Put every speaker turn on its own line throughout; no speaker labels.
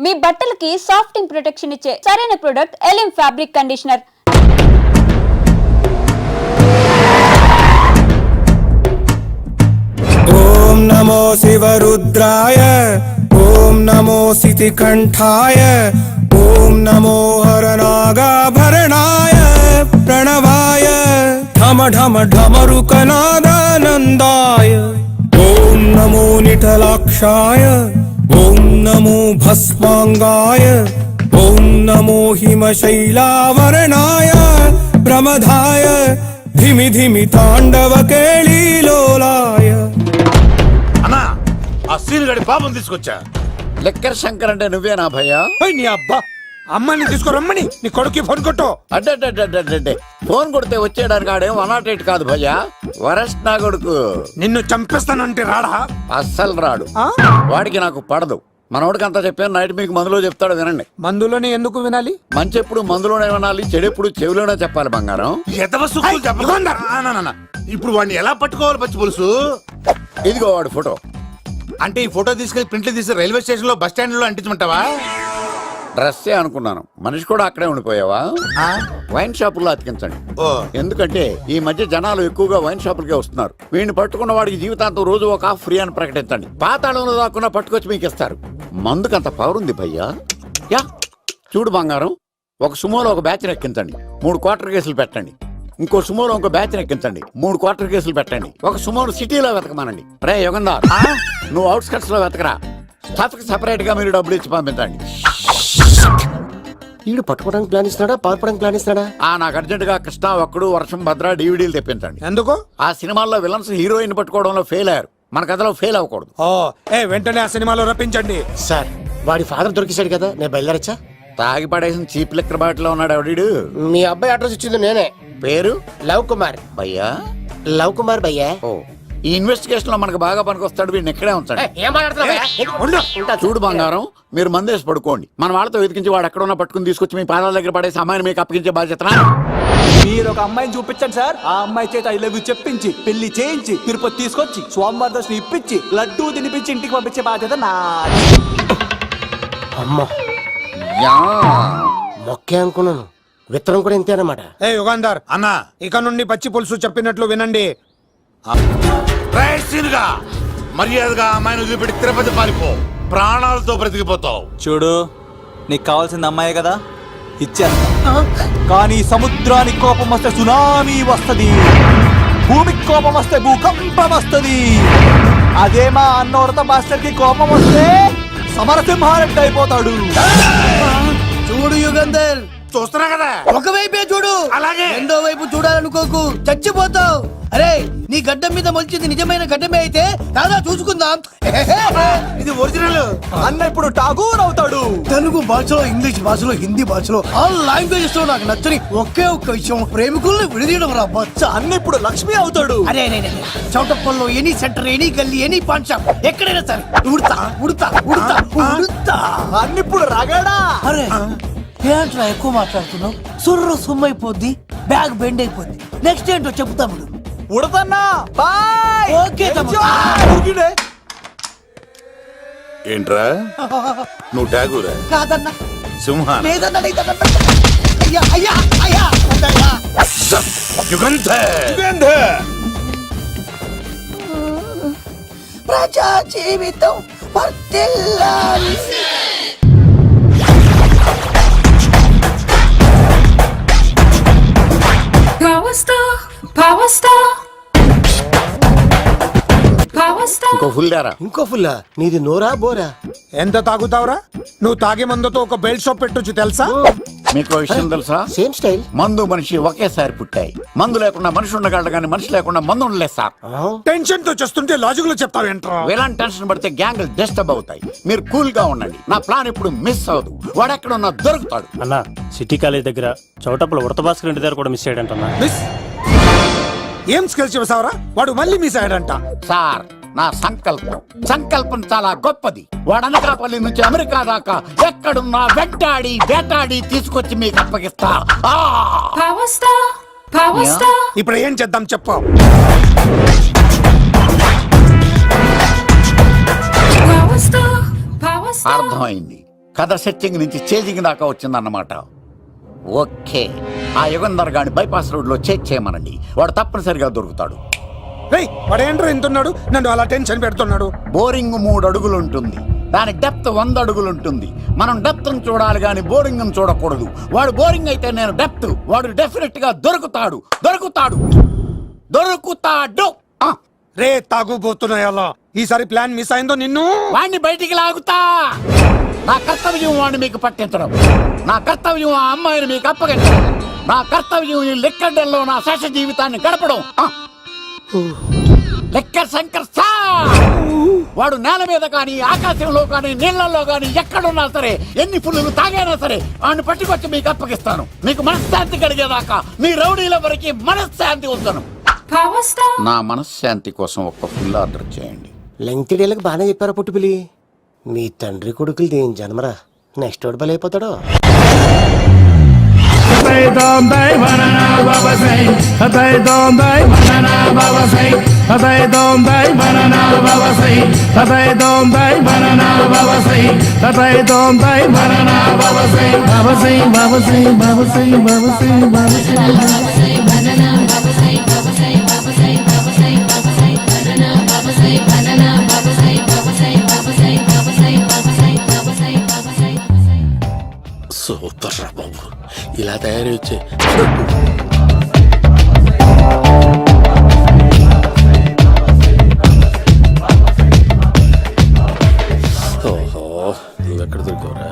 మీ బట్టలకి సాఫ్టింగ్ ప్రొటెక్షన్ ఇచ్చే సరైన ప్రొడక్ట్ ఎలిమ్ ఫ్యాబ్రిక్ కండిషనర్.
ఓం నమో శివరుద్రాయ, ఓం నమో సితికంఠాయ, ఓం నమో హరనాగాభరణాయ ప్రణవాయ ఢమ ఢమ ఢమరుకనాదానందాయ. ఓం నమో నిఠలాక్షాయ, ఓం నమో భస్మాంగాయ, ఓం నమో హిమశైలావరణాయ ప్రమదాయ ధిమి ధిమి తాండవ కేళీలోలాయ.
అన్నా ఆ సీన్ గడి పాపం తీసుకొచ్చా.
లెక్కర్ శంకర్ అంటే నువ్వేనా భయ్యా?
నీ అబ్బా అమ్మని తీసుకురమ్మని నీ కొడుకు ఫోన్ కొట్టు.
అడ్డే ఫోన్ కొడితే వచ్చేయడానికి ఆడేం 108 కాదు భయ్యా, వరస్ట్ నా కొడుకు.
నిన్ను చంపేస్తానంటే రాడా?
అస్సలు రాడు, వాడికి నాకు పడదు. మనోడికి అంతా చెప్పాను, నైట్ మీకు మందులో చెప్తాడు వినండి.
మందులోనే ఎందుకు వినాలి?
మంచి ఎప్పుడు మందులోనే వినాలి, చెడు ఎప్పుడు చెవిలోనే చెప్పాలి బంగారం.
ఎదవ సుక్కులు చెప్పకుండా ఇప్పుడు వాడిని ఎలా పట్టుకోవాలి పచ్చి పులుసు?
ఇదిగో వాడు ఫోటో.
అంటే ఈ ఫోటో తీసుకెళ్లి ప్రింట్లు తీసి రైల్వే స్టేషన్ లో బస్ స్టాండ్ లో అంటించమంటావా?
డ్రెస్సే అనుకున్నాను, మనిషి కూడా అక్కడే ఉండిపోయావా? వైన్ షాపుల్లో అతికించండి. ఎందుకంటే ఈ మధ్య జనాలు ఎక్కువగా వైన్ షాపులకే వస్తున్నారు. వీడిని పట్టుకున్న వాడికి జీవితాంతం రోజు ఒక ఆఫ్ ఫ్రీ అని ప్రకటించండి. పాతాళంలో దాక్కున్నా పట్టుకొచ్చి మీకు ఇస్తారు. మందుకంత పవర్ ఉంది భయ్యా. యా చూడు బంగారం, ఒక సుమోలో ఒక బ్యాచ్ ఎక్కించండి, 3 క్వార్టర్ కేసులు పెట్టండి. ఇంకో సుమోలో ఇంకో బ్యాచ్ ఎక్కించండి, 3 క్వార్టర్ కేసులు పెట్టండి. ఒక సుమోను సిటీలో వెతకమానండి. రే యుగంధర్, నువ్వు అవుట్స్కట్స్ లో వెతకరా. స్టాఫ్ కి సెపరేట్ గా మీరు డబ్బులు ఇచ్చి పంపించండి.
వీడు పట్టుకోవడానికి ప్లాన్ ఇస్తున్నాడా, పాల్పడానికి ప్లాన్ ఇస్తున్నాడా?
నాకు అర్జెంట్ గా కృష్ణ, ఒక్కడు, వర్షం, భద్ర డివిడీలు తెప్పించండి.
ఎందుకు?
ఆ సినిమాల్లో విలన్స్ హీరోయిన్ పట్టుకోవడంలో ఫెయిల్ అయ్యారు, మన కథలో ఫెయిల్ అవ్వకూడదు.
వెంటనే ఆ సినిమాలో రప్పించండి.
సార్ వాడి ఫాదర్ దొరికేశాడు కదా, నేను బయలుదేరచ్చా?
తాగి పడేసిన చీప్ లిక్కర్ బాటిలో ఉన్నాడు ఎవడీడు?
మీ అబ్బాయి అడ్రస్ ఇచ్చింది నేనే.
పేరు
లవ్ కుమార్.
భయ్యా?
లవ్ కుమార్ భయ్యా.
ఓ, ఈ ఇన్వెస్టిగేషన్ లో మనకు బాగా పనికొస్తాడు, వీడిని ఇక్కడే ఉంచండి. చూడు బంగారం, మీరు మందేసి పడుకోండి. మన వాళ్ళతో వెతికించి వాడు ఎక్కడ ఉన్నా పట్టుకుని తీసుకొచ్చి మీ పాదాల దగ్గర పడేసి అమ్మాయిని మీకు అప్పగించే బాధ్యత.
మీరు ఒక అమ్మాయిని చూపించండి సార్. ఆ అమ్మాయి చేత ఐ లవ్ యూ చెప్పించి పెళ్లి చేయించి తిరుపతి తీసుకొచ్చి స్వామివారి దర్శనం ఇప్పించి లడ్డూ తినిపించి ఇంటికి పంపించే బాధ్యత నాది.
అమ్మా మొక్కే అనుకున్నాను, విత్తనం కూడా ఇంతే అన్నమాట.
యుగాంధర్
అన్నా,
ఇక నుండి పచ్చి పులుసు చెప్పినట్లు వినండి.
మర్యాదగా అమ్మాయిని వదిలిపెట్టి తిరుపతి పారిపో, ప్రాణాలతో బ్రతికిపోతావు.
చూడు, నీకు కావాల్సింది అమ్మాయే కదా, ఇచ్చేస్తా. కానీ సముద్రానికి కోపం వస్తే సునామీ వస్తది, భూమికి కోపం వస్తే భూకంపం వస్తది. అదే మా అన్నవరత మాస్టర్ కి కోపం వస్తే సమరసింహారెడ్డి అయిపోతాడు.
చూడు యుగంధర్,
చూస్తున్నా కదా,
ఒకవైపే చూడు,
అలాగే
రెండో వైపు చూడాలనుకోకు, చచ్చిపోతావు. అరే, నీ గడ్డం మీద మొలిచింది నిజమైన గడ్డమే అయితే కాదా చూసుకుందాం.
ఇది ఒరిజినల్.
అన్న ఇప్పుడు ఠాగూర్ అవుతాడు.
తెలుగు భాషలో, ఇంగ్లీష్ భాషలో, హిందీ భాషలో ఆల్ లాంగ్వేజెస్ లో నాకు నచ్చని ఒకే ఒక్క విషయం, ప్రేమికుల్ని విడదీయడం రా బచ్చ.
అన్న ఇప్పుడు లక్ష్మి అవుతాడు.
అరే చౌటప్పల్లో ఎనీ సెంటర్, ఎనీ గల్లీ, ఎనీ పాన్ షాప్, ఎక్కడైనా సరే ఉడతా ఉడతా ఉడతా ఉడతా.
అన్న ఇప్పుడు రగడా.
అరే ఏంట్రా ఎక్కువ మాట్లాడుతున్నావు? సుర్రు సుమ్మైపోద్ది, బ్యాగ్ బెండ్ అయిపోద్ది. నెక్స్ట్ ఏంటో చెప్తాము.
ఉడతన్నా బాయ్.
ఓకే
ఏంట్రా నువ్వు ఠాగూరా?
కాదన్నా,
సింహ
లేదన్నా, అయ్యా అయ్యా అయ్యా. ప్రజా జీవితం వర్ధిల్లాలి.
ఇంకో ఫుల్ దారా.
ఇంకో ఫుల్లా? నీది నోరా బోరా?
ఎంత తాగుతావురా? నువ్వు తాగే మందుతో ఒక బెల్ట్ షాప్ పెట్టొచ్చు తెలుసా?
మీకు విషయం తెలుసా?
Same style.
మందు మనిషి ఒకేసారి పుట్టాయి. మందు లేకుండా మనిషి ఉండగలడు కానీ మనిషి లేకుండా మందు ఉండలేదు సార్.
టెన్షన్ తో చేస్తుంటే లాజిక్ లో చెప్తావేంట్రా?
ఎలాంటి టెన్షన్ పడితే గ్యాంగ్లు డిస్టర్బ్ అవుతాయి. మీరు కూల్ గా ఉండండి, నా ప్లాన్ ఇప్పుడు మిస్ అవ్వదు. వాడెక్కడ ఉన్నా దొరుకుతాడు.
అన్నా, సిటీ కాలేజ్ దగ్గర చౌటప్పుల ఉడత భాస్కర్ ఇంటి దగ్గర కూడా మిస్ అయ్యాడంటన్నా.
మిస్ ఏం స్కిల్స్ చేసావరా? వాడు మళ్ళీ మిస్ అయ్యాడంట.
సార్, నా సంకల్పం చాలా గొప్పది. వాడు అనకాపల్లి నుంచి అమెరికా దాకా ఎక్కడున్నా వెంటాడి వేటాడి తీసుకొచ్చి మీకు అప్పగిస్తా.
ఇప్పుడు ఏం చేద్దాం చెప్పు.
అర్థమైంది. కథ సెట్టింగ్ నుంచి చేజింగ్ దాకా వచ్చిందన్నమాట. ఓకే, ఆ యుగంధర్ గాని బైపాస్ రోడ్ లో చేజ్ చేయమనండి, వాడు తప్పనిసరిగా దొరుకుతాడు.
రేయ్ వాడేంట్రా ఇంతున్నాడు, నన్ను అలా టెన్షన్ పెడుతున్నాడు.
బోరింగ్ 3 అడుగులు ఉంటుంది, దాని డెప్త్ 100 అడుగులు ఉంటుంది. మనం డెప్త్ చూడాలి కానీ బోరింగ్ చూడకూడదు. వాడు బోరింగ్ అయితే నేను డెప్త్, వాడు డెఫినెట్ గా దొరుకుతాడు.
రే తాగుబోతున్నాయా, ఈసారి ప్లాన్ మిస్ అయిందో నిన్ను.
వాడిని బయటికి లాగుతా. నా కర్తవ్యం వాడిని మీకు పట్టించడం, నా కర్తవ్యం ఆ అమ్మాయిని మీకు అప్పగించడం, నా కర్తవ్యం ఈ లెక్కడ్డల్లో నా శేష జీవితాన్ని గడపడం. లెక్క శంకర్ సార్, వాడు నేల మీద కానీ ఆకాశంలో కానీ నీళ్లలో కానీ ఎక్కడున్నా సరే, ఎన్ని ఫుల్లు తాగైనా సరే వాడిని పట్టుకొచ్చి మీకు అప్పగిస్తాను. మీకు మనశ్శాంతి కలిగేదాకా మీ రౌడీల వరకు మనశ్శాంతి ఉంచను. నా మనశ్శాంతి కోసం ఒక్క ఫుల్ ఆర్డర్ చేయండి.
లెంగ్త్ డేలకు బాగానే చెప్పారా పుట్టుపిలి. మీ తండ్రి కొడుకులు దేని జన్మరా, నెక్స్ట్ వాడు బలైపోతాడో.
సూపర్ రా బాబు, ఇలా తయారీ వచ్చే. ఓహో, నువ్వెక్కడ దొరికావురా?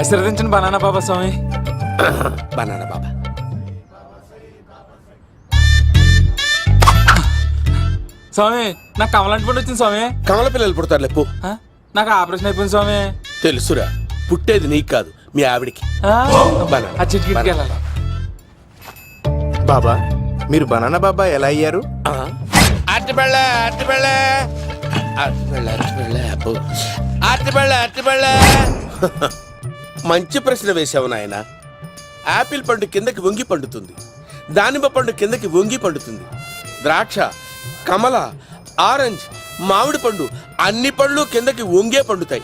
ఆశీర్వదించండి బనానా బాబా స్వామి.
బనానా బాబా,
స్వామి నాకు కమలాంటి పండు వచ్చింది స్వామి.
కమల పిల్లలు పుడతారు లేపు.
నాకు ఆపరేషన్ అయిపోయింది స్వామి.
తెలుసురా, పుట్టేది నీకు కాదు మీ ఆవిడికి.
ఆ చిటికి వెళ్ళాలి.
బాబా, మీరు బనానా బాబా ఎలా అయ్యారు?
మంచి ప్రశ్న వేశావు నాయన. ఆపిల్ పండు కిందకి వంగి పండుతుంది, దానిమ్మ పండు కిందకి వంగి పండుతుంది, ద్రాక్ష, కమల, ఆరెంజ్, మామిడి పండు అన్ని పళ్ళు కిందకి వంగే పండుతాయి.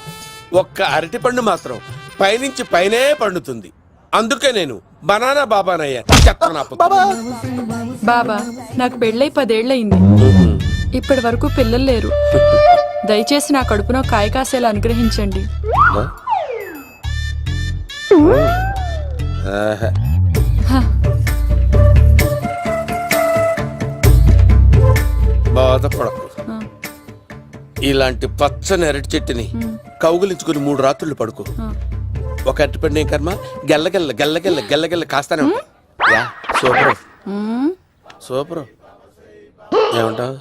ఒక్క అరటి పండు మాత్రం పైనుంచి పైనే పండుతుంది. అందుకే నేను బనానా బాబానయ్యా.
బాబా, నాకు పెళ్ళై 10 ఏళ్ళయింది. ఇప్పటి వరకు పిల్లలు లేరు. దయచేసి నా కడుపునో కాయ కాసేలా అనుగ్రహించండి.
బాధపడకు. ఇలాంటి పచ్చని అరటి చెట్టుని కౌగులించుకుని 3 రాత్రులు పడుకో. ఒక అరటి పండు ఏం కర్మ, గెల్లగెల్ల గెల్లగెల్ల గెల్లగెల్ల కాస్తానే ఉంటాయి. Yeah, super super. ఏమంటావు?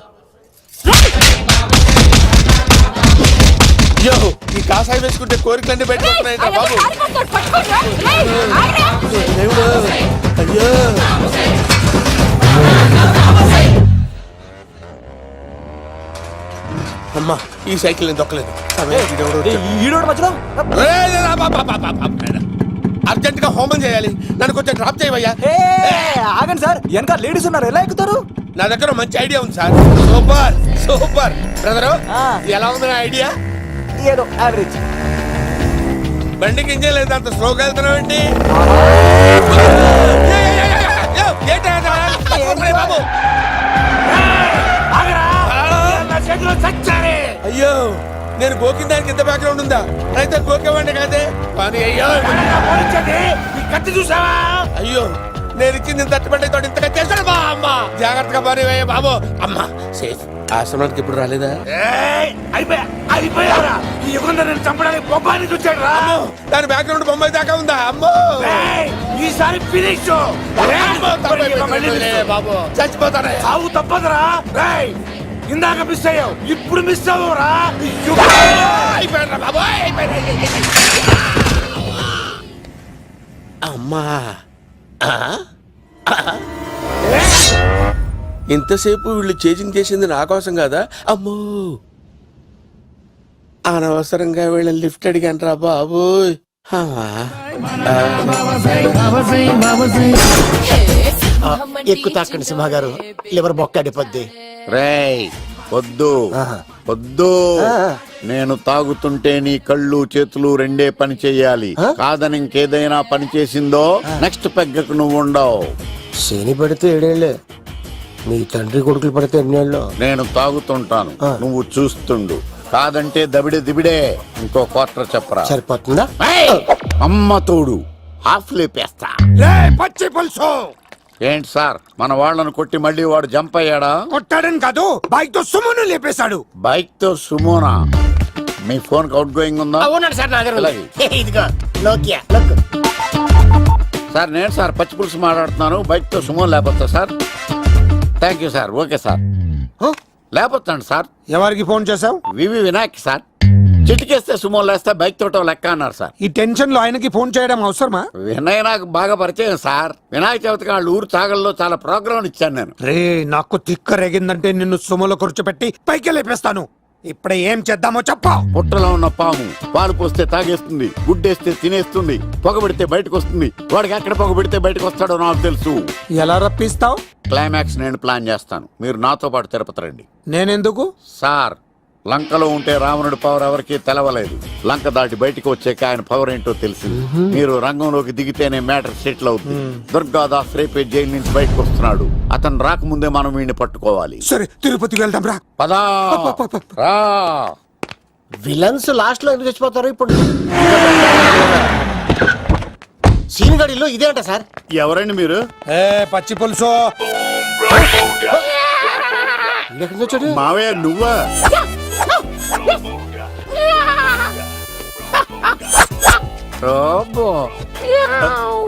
యో, ఈ కాసాయి వేసుకుంటే కోరికలన్నీ బయటకొస్తున్నాయంట బాబు. దేవుడు, అయ్యో. అమ్మా, ఈ సైకిల్ నేను దొక్కలేదు. అర్జెంట్ గా హోమం చేయాలి, నన్ను కొంచెం డ్రాప్ చేయవయ్యా.
ఆగండి సార్, వెనక లేడీస్ ఉన్నారు, ఎలా ఎక్కుతారు?
నా దగ్గర మంచి ఐడియా ఉంది సార్. Super super. బ్రదరు, ఎలా ఉంది నా ఐడియా?
ఏదో యావరేజ్.
బండికి ఇంజన్ లేదు, అంత స్లోగా వెళ్తున్నావు ఏంటి? బాబు అయ్యో, నేను గోకిన దానికి ఇంత బ్యాక్గ్రౌండ్ ఉందా? అయితే గోకేవాడిని కాదే. కానీ అయ్యో, కత్తి చూసావా? అయ్యో, నేను ఇచ్చింది తట్టుబడి తోడు ఇంతగా చేశాడు బా. అమ్మ జాగ్రత్తగా పని బాబు. అమ్మ సేఫ్. ఆశ్రమానికి ఇప్పుడు రాలేదా? అయిపోయారా? ఈ యుగంలో నేను చంపడానికి బొమ్మాయిని చూచాడు రా. దాని బ్యాక్గ్రౌండ్ బొమ్మాయి దాకా ఉందా? అమ్మో, ఈసారి ఫినిష్. బాబు చచ్చిపోతానే, సాగు తప్పదురా. ఇందాక మిస్ అయ్యావు, ఇప్పుడు మిస్ అవ్వరా. అమ్మా, ఇంతసేపు వీళ్ళు చేజింగ్ చేసింది నా కోసం కాదా? అమ్మో, అనవసరంగా వీళ్ళని లిఫ్ట్ అడిగాను రా బాబు.
ఎక్కువ తాకండి సింహ గారు, లివర్ బొక్క అడిపోద్ది.
రేయ్, వద్దు వద్దు. నేను తాగుతుంటే నీ కళ్ళు చేతులు రెండే పని చెయ్యాలి. కాదని ఇంకేదైనా పని చేసిందో నెక్స్ట్ పెగ్గకు నువ్వు ఉండవు.
శని పడితే 7 ఏళ్ళే, మీ తండ్రి కొడుకులు పడితే 8 ఏళ్ళు.
నేను తాగుతుంటాను, నువ్వు చూస్తుండు. కాదంటే దబిడే దిబిడే. ఇంకో క్వార్టర్ చెప్పరా.
సరిపోతుందా?
ఏయ్! అమ్మ తోడు హాఫ్ లేపేస్తా.
రే పచ్చి పులుసు
ఏంటి సార్, మన వాళ్ళను కొట్టి మళ్ళీ వాడు జంప్ అయ్యాడా?
కొట్టాడని కాదు, బైక్ తో సుమ్మును లేపేశాడు.
బైక్ తో సుమోనా? మీ ఫోన్ అవుట్ గోయింగ్ ఉందా?
అవునండి సార్, నా దగ్గర
అలాగే.
ఉంది. ఇదిగో నోకియా లోక్.
సార్ నేను సార్ పచ్చి పులుసు మాట్లాడుతున్నాను. బైక్ తో సుమో లేకపోతా sir? Thank you sir. Okay sir, లేకపోతాండి సార్.
ఎవరికి ఫోన్ చేసావు?
V V Vinayak sir. చిటికేస్తే సుమో లేస్తే బైక్ తోటో లెక్క అన్నారు సార్.
ఈ టెన్షన్ లో ఆయనకి ఫోన్ చేయడం అవసరమా?
వినయ్ నాకు బాగా పరిచయం సార్. వినాయక చవితికి వాళ్ళ ఊరు చాగల్లో చాలా ప్రోగ్రాం ఇచ్చాను నేను.
రే నాకు తిక్క రేగిందంటే నిన్ను సుమలో కూర్చోపెట్టి పైకి లేపేస్తాను. ఇప్పుడే ఏం చేద్దామో చెప్పా.
పుట్టలో ఉన్న పాము పాలు పోస్తే తాగేస్తుంది, గుడ్డేస్తే తినేస్తుంది, పొగబెడితే బయటకు వస్తుంది. వాడికి ఎక్కడ పొగబెడితే బయటకు వస్తాడో నాకు తెలుసు.
ఎలా రప్పిస్తావు?
క్లైమాక్స్ నేను ప్లాన్ చేస్తాను, మీరు నాతో పాటు తిరుపతి రండి.
నేనెందుకు?
సార్, లంకలో ఉంటే రావణుడి పవర్ ఎవరికి తెలవలేదు. లంక దాటి బయటకు వచ్చాక ఆయన పవర్ ఏంటో తెలిసింది. మీరు రంగంలోకి దిగితేనే మ్యాటర్ సెటిల్ అవుతుంది. దుర్గాదాస్ రేపే జైలు నుంచి బయటకు వస్తున్నాడు. అతను రాకముందే మనం వీడిని పట్టుకోవాలి.
సరే తిరుపతికి వెళ్దాం రా.
పదా రా.
విలన్స్ లాస్ట్ లో ఎందుకు చచ్చిపోతారు ఇప్పుడు? సీన్ గడిలో ఇదే అంట సార్.
ఎవరండి మీరు?
ఏ పచ్చి పులుసు
ఎక్కడి నుంచి వచ్చాడు?
మావయ్య నువ్వా?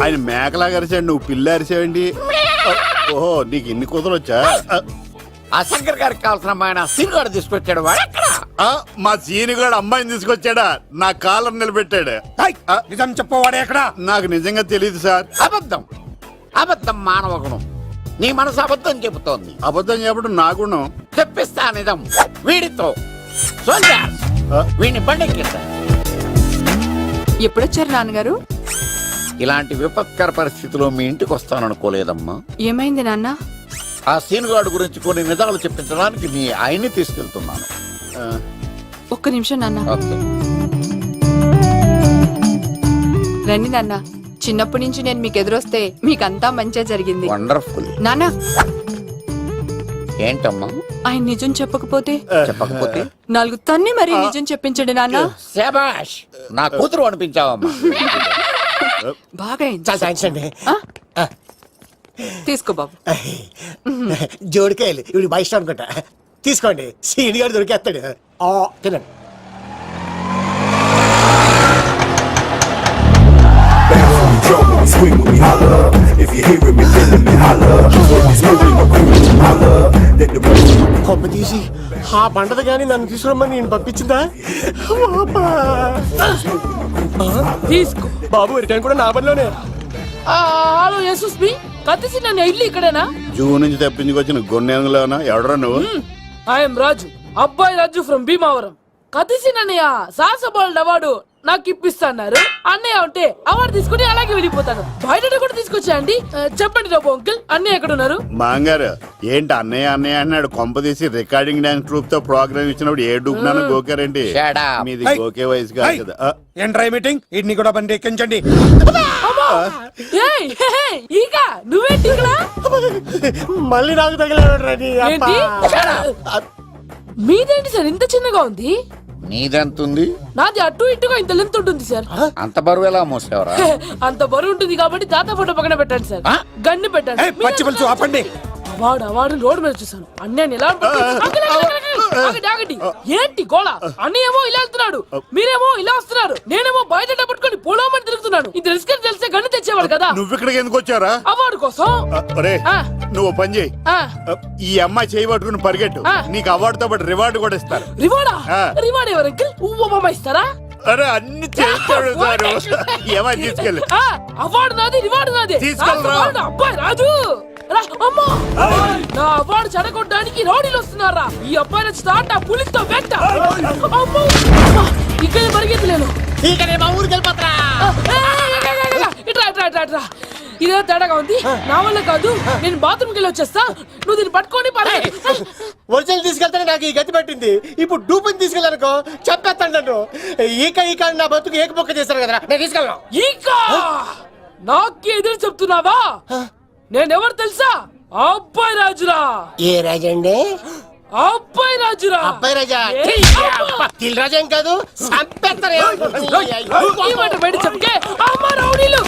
ఆయన మేకలాగా అరిచాడు, నువ్వు పిల్ల అరిచావండి. ఓహో, నీకు ఇన్ని కూతురు వచ్చా? ఆ శంకర్ గారికి కావాల్సిన అమ్మాయి సీనుగాడు తీసుకొచ్చాడు. మా సీనుగాడు అమ్మాయిని తీసుకొచ్చాడా? నా కాలర్ నిలబెట్టాడు.
నిజం చెప్పవాడే ఎక్కడ?
నాకు నిజంగా తెలియదు సార్. అబద్ధం అబద్ధం మానవ గుణం. నీ మనసు అబద్ధం చెబుతోంది. అబద్ధం చెప్పడం నా గుణం. తెప్పిస్తా నిజం వీడితో. వీడిని బండెక్కిస్తా.
ఎప్పుడొచ్చారు నాన్నగారు?
ఇలాంటి విపత్కర పరిస్థితిలో మీ ఇంటికి వస్తాననుకోలేదమ్మా.
ఏమైంది నాన్న?
ఆ సీనుగాడు గురించి కొన్ని నిజాలు చెప్పించడానికి మీ ఆయన్ని తీసుకెళ్తున్నాను.
ఒక్క నిమిషం నాన్న.
ఓకే.
రండి నాన్న. చిన్నప్పటి నుంచి నేను మీకు ఎదురొస్తే మీకంతా మంచిగా జరిగింది.
వండర్ఫుల్.
నాన్న,
ఏంటమ్మా?
ఆయన నిజం చెప్పకపోతే
చెప్పకపోతే
4 తన్ని మరీ నిజం చెప్పించండి నాన్న.
శభాష్, నా కూతురు అనిపించావమ్మా.
బాగా అయింది.
చాలా థ్యాంక్స్ అండి.
తీసుకో బాబు.
జోడికాయలు ఇవి బాగా ఇష్టం అనుకుంటా. తీసుకోండి, సీన్ గారు దొరికేస్తాడు. తినండి. కొమ్మ తీసి ఆ పంటది కానీ నన్ను తీసుకురమ్మని నేను పంపించిందా?
తీసుకో
బాబు, రిటర్న్ కూడా నా పనిలోనే.
హలో యేసుస్ మీ కత్తిసి నన్ను ఇల్లు ఇక్కడేనా?
జూ నుంచి తప్పించుకొచ్చిన గొన్నెంగులోనా? ఎవడరా నువ్వు?
ఐఎమ్ రాజు, అబ్బాయి రాజు ఫ్రమ్ భీమావరం. కత్తిసి నన్నయ్య సాహసబాలుడు అవార్డు నాకు ఇప్పిస్తాన్నారు. అన్నయ్య ఉంటే అవార్డు తీసుకుని అలాగే వెళ్ళిపోతాను. బయట కూడా తీసుకొచ్చాయండి. చెప్పండి రాబు అంకుల్, అన్నయ్య ఎక్కడ ఉన్నారు?
మాంగారు ఏంటి అన్నయ్య అన్నయ్య అన్నాడు? కొంప తీసి రికార్డింగ్ డాన్స్ గ్రూప్ తో ప్రోగ్రామ్ ఇచ్చినప్పుడు ఏ డూబ్నాను గోకారండి? మీది గోకే వయసు కాదు కదా.
ఏంట్రై మీటింగ్? ఇడ్ని కూడా బండి ఎక్కించండి.
ఈక నువ్వేంటి ఇక్కడ?
మళ్ళీ నాకు తగిలాడు.
ఏంటి? మీదేంటి సార్ ఇంత చిన్నగా ఉంది?
నీదెంతుంది?
నాది అటు ఇటుగా ఇంత లెంత్ ఉంటుంది సార్.
అంత బరువు ఎలా మోసేవరా?
అంత బరువు ఉంటుంది కాబట్టి తాత ఫోటో పక్కన పెట్టండి సార్. గన్ను పెట్టండి.
పచ్చి పులుసు ఆపండి.
అవార్డు రోడ్డు మీద చూసాను. అన్నయ్య ఎలా ఆగండి. ఏంటి గోళ? అన్నయ్య ఏమో ఇలా వెళ్తున్నాడు, మీరేమో ఇలా వస్తున్నారు, నేనేమో బయట పట్టుకొని పొలమని తిరుగుతున్నాను. ఇది రిస్క్ అని తెలిస్తే గన్ను తెచ్చేవాడు కదా.
నువ్వు ఇక్కడికి ఎందుకు వచ్చారా?
అవార్డు కోసం.
నువ్వు పని చేయి, ఈ అమ్మాయి చేయి పట్టుకుని పరిగెట్టు. నీకు అవార్డుతో పాటు రివార్డు కూడా ఇస్తారు.
రివార్డా? రివార్డ్ ఎవరు అంకిల్? ఉవ్వమ్మ ఇస్తారా?
అరే అన్ని చేస్తాడు సారు. ఏమని తీసుకెళ్ళి
అవార్డు నాది, రివార్డు నాది.
తీసుకెళ్ళరా.
అబ్బాయి రాజు నా అవార్డు చెడగొట్టడానికి రౌడీలు వస్తున్నారా? ఈ అబ్బాయి నచ్చి తాట పులితో వెంట. ఇక్కడ పరిగెత్తలేను. ఇట్రా ఇదే తేడాగా ఉంది. నా వల్ల కాదు, నేను బాత్రూమ్కి వెళ్ళి వచ్చేస్తా. నువ్వు దీన్ని పట్టుకొని
ఒరిజినల్ తీసుకెళ్తానే నాకు ఈ గతి పట్టింది. ఇప్పుడు డూపుని తీసుకెళ్ళానుకో చెప్పేస్తాను నన్ను. ఈక నా బతుకు ఏకపొక్క చేశారు కదరా, నేను తీసుకెళ్ళను.
ఇంకా నాకు ఎదురు చెప్తున్నావా? నేనెవరు తెలుసా? అబ్బాయి రాజురా.
ఏ రాజండి?
అబ్బాయి రాజురా.
అబ్బాయి రాజా రాజా ఏం కాదు,
ఈ మాట బయట చెప్తే అమ్మ రౌడీలు